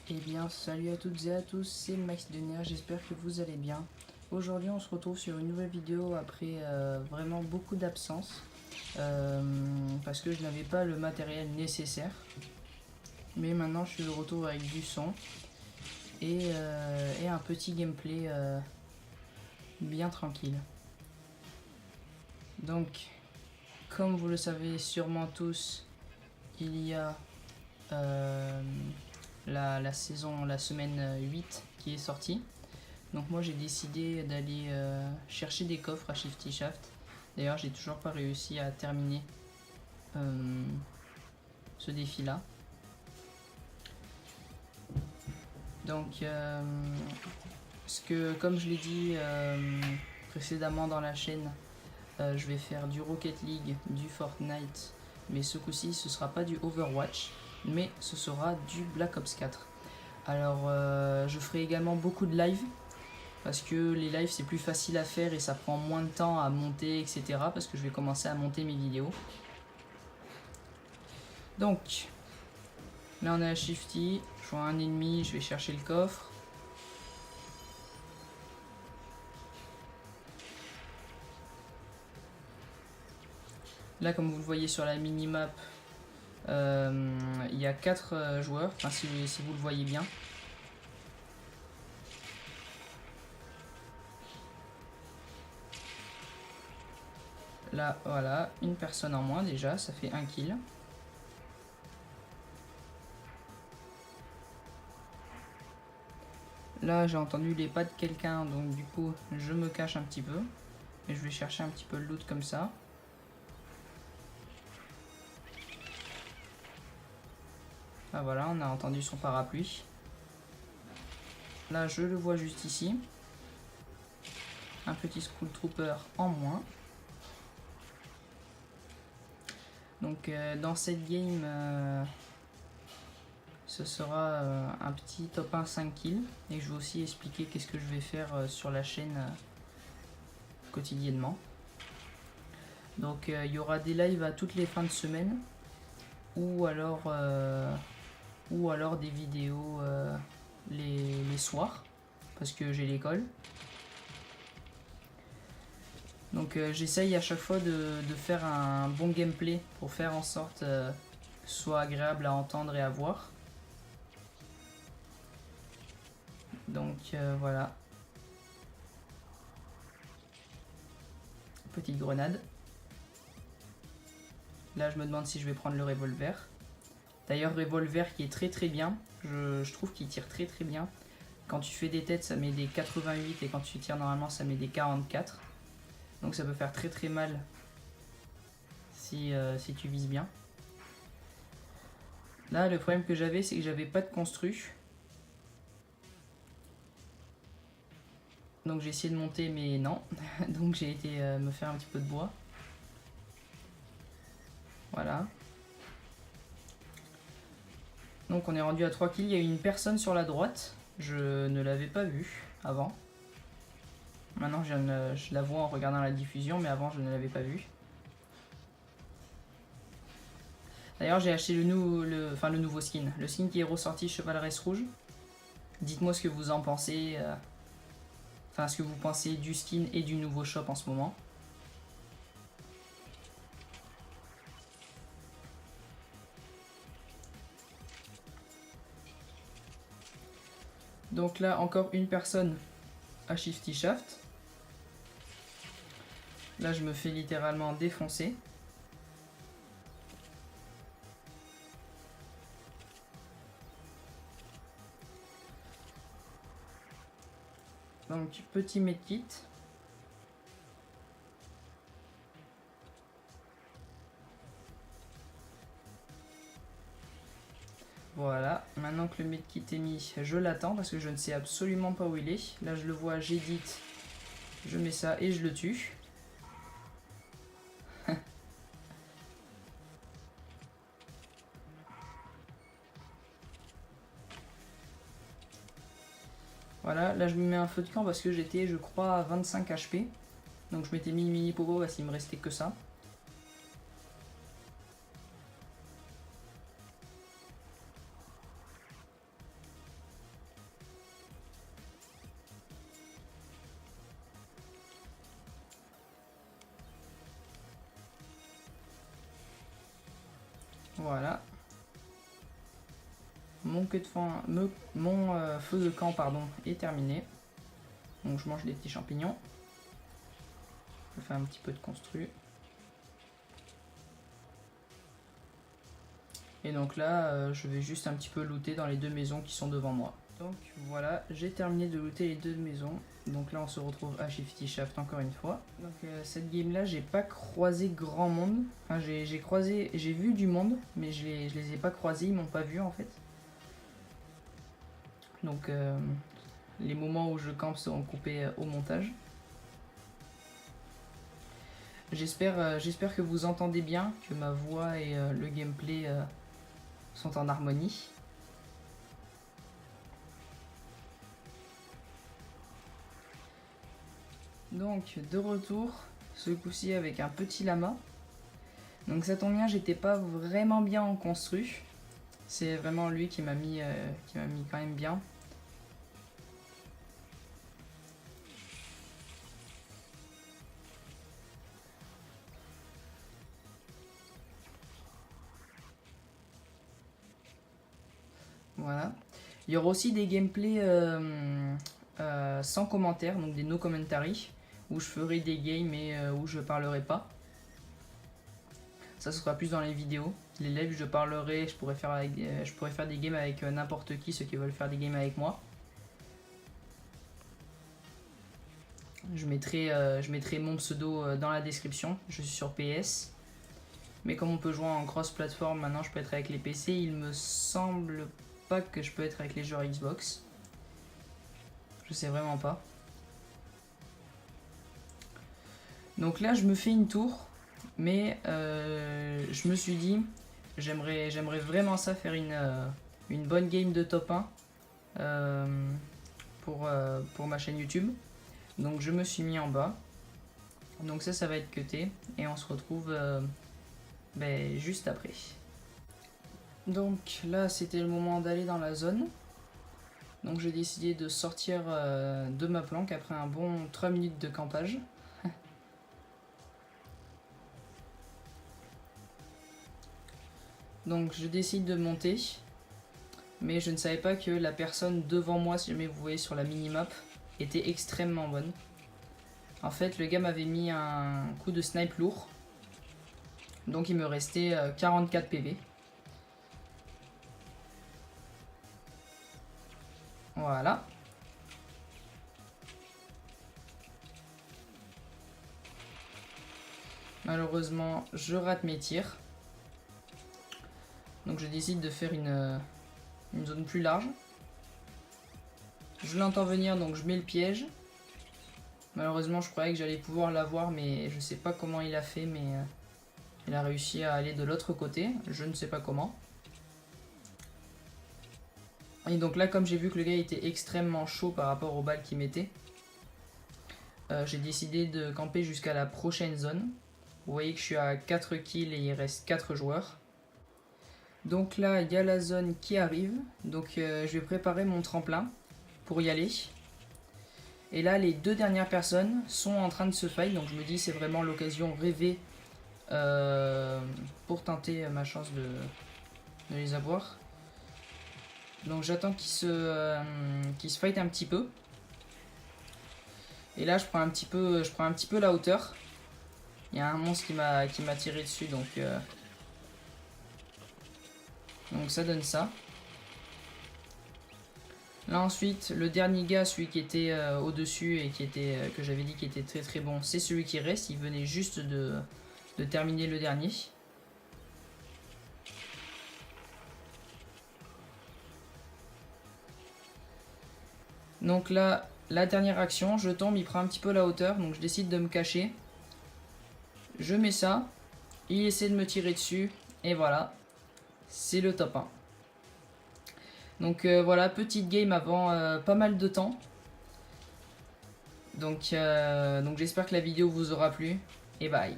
Eh bien, salut à toutes et à tous, c'est Max Dener, j'espère que vous allez bien. Aujourd'hui, on se retrouve sur une nouvelle vidéo après vraiment beaucoup d'absence, parce que je n'avais pas le matériel nécessaire. Mais maintenant, je suis de retour avec du son et un petit gameplay bien tranquille. Donc, comme vous le savez sûrement tous, il y a la semaine 8 qui est sortie. Donc moi j'ai décidé d'aller chercher des coffres à Shifty Shaft. D'ailleurs j'ai toujours pas réussi à terminer ce défi là. Donc comme je l'ai dit précédemment dans la chaîne, je vais faire du Rocket League, du Fortnite, mais ce coup-ci ce sera pas du Overwatch, mais ce sera du Black Ops 4. Alors je ferai également beaucoup de live, parce que les lives c'est plus facile à faire et ça prend moins de temps à monter, etc. Parce que je vais commencer à monter mes vidéos. Donc là on est à Shifty, je vois un ennemi, je vais chercher le coffre. Là comme vous le voyez sur la minimap, il y a 4 joueurs, enfin si vous le voyez bien. Là voilà, une personne en moins déjà, ça fait 1 kill. Là j'ai entendu les pas de quelqu'un, donc du coup je me cache un petit peu. Et je vais chercher un petit peu le loot comme ça. Ah voilà, on a entendu son parapluie. Là je le vois juste ici. Un petit Skull Trooper en moins. Donc dans cette game, ce sera un petit top 1 5 kills. Et je vais aussi expliquer qu'est-ce que je vais faire sur la chaîne quotidiennement. Donc il y aura des lives à toutes les fins de semaine. Ou alors des vidéos les soirs. Parce que j'ai l'école. Donc j'essaye à chaque fois de faire un bon gameplay pour faire en sorte que ce soit agréable à entendre et à voir. Donc voilà. Petite grenade. Là je me demande si je vais prendre le revolver. D'ailleurs revolver qui est très très bien. Je trouve qu'il tire très très bien. Quand tu fais des têtes ça met des 88 et quand tu tires normalement ça met des 44. Donc ça peut faire très très mal si tu vises bien. Là le problème que j'avais c'est que j'avais pas de construit. Donc j'ai essayé de monter mais non. Donc j'ai été me faire un petit peu de bois. Voilà. Donc on est rendu à 3 kills. Il y a une personne sur la droite. Je ne l'avais pas vue avant. Maintenant je la vois en regardant la diffusion, mais avant je ne l'avais pas vue. D'ailleurs j'ai acheté le nouveau skin. Le skin qui est ressorti Chevaleresse Rouge. Dites-moi ce que vous en pensez. Enfin ce que vous pensez du skin et du nouveau shop en ce moment. Donc là encore une personne à Shifty Shaft. Là je me fais littéralement défoncer. Donc petit medkit. Voilà, maintenant que le medkit est mis, je l'attends parce que je ne sais absolument pas où il est. Là je le vois, j'édite, je mets ça et je le tue. Voilà, là je me mets un feu de camp parce que j'étais je crois à 25 HP. Donc je m'étais mis mini pogo parce qu'il me restait que ça. Voilà. Mon feu de camp pardon, est terminé. Donc je mange des petits champignons. Je fais un petit peu de construit. Et donc là, je vais juste un petit peu looter dans les deux maisons qui sont devant moi. Donc voilà, j'ai terminé de looter les deux maisons. Donc là, on se retrouve à Shifty Shaft encore une fois. Donc cette game là, j'ai pas croisé grand monde. Enfin, j'ai vu du monde, mais je les ai pas croisés, ils m'ont pas vu en fait. Donc les moments où je campe seront coupés au montage. J'espère que vous entendez bien, que ma voix et le gameplay sont en harmonie. Donc de retour, ce coup-ci avec un petit lama. Donc ça tombe bien, j'étais pas vraiment bien en construit. C'est vraiment lui qui m'a mis quand même bien. Voilà. Il y aura aussi des gameplays sans commentaires, donc des no commentary, où je ferai des games et où je parlerai pas. Ça, ce sera plus dans les vidéos. Les lives, je parlerai, je pourrais faire des games avec n'importe qui, ceux qui veulent faire des games avec moi. Je mettrai mon pseudo dans la description. Je suis sur PS. Mais comme on peut jouer en cross-platform, maintenant je peux être avec les PC. Il me semble pas que je peux être avec les joueurs Xbox. Je sais vraiment pas. Donc là, je me fais une tour. Mais je me suis dit, j'aimerais vraiment ça faire une bonne game de top 1 pour ma chaîne YouTube. Donc je me suis mis en bas. Donc ça va être cuté. Et on se retrouve juste après. Donc là, c'était le moment d'aller dans la zone. Donc j'ai décidé de sortir de ma planque après un bon 3 minutes de campage. Donc je décide de monter, mais je ne savais pas que la personne devant moi, si jamais vous voyez sur la minimap, était extrêmement bonne. En fait, le gars m'avait mis un coup de snipe lourd, donc il me restait 44 PV. Voilà. Malheureusement, je rate mes tirs. Donc je décide de faire une zone plus large. Je l'entends venir, donc je mets le piège. Malheureusement, je croyais que j'allais pouvoir l'avoir, mais je sais pas comment il a fait, mais il a réussi à aller de l'autre côté. Je ne sais pas comment. Et donc là, comme j'ai vu que le gars était extrêmement chaud par rapport aux balles qu'il mettait, j'ai décidé de camper jusqu'à la prochaine zone. Vous voyez que je suis à 4 kills et il reste 4 joueurs. Donc là, il y a la zone qui arrive. Donc je vais préparer mon tremplin pour y aller. Et là, les deux dernières personnes sont en train de se fight. Donc je me dis c'est vraiment l'occasion rêvée pour tenter ma chance de les avoir. Donc j'attends qu'ils se fight un petit peu. Et là, je prends un petit peu la hauteur. Il y a un monstre qui m'a tiré dessus, donc ça donne ça. Là ensuite, le dernier gars, celui qui était au-dessus et que j'avais dit qui était très très bon, c'est celui qui reste. Il venait juste de terminer le dernier. Donc là, la dernière action, je tombe, il prend un petit peu la hauteur, donc je décide de me cacher. Je mets ça, il essaie de me tirer dessus, et voilà, c'est le top 1. Donc voilà, petite game avant pas mal de temps. Donc j'espère que la vidéo vous aura plu, et bye.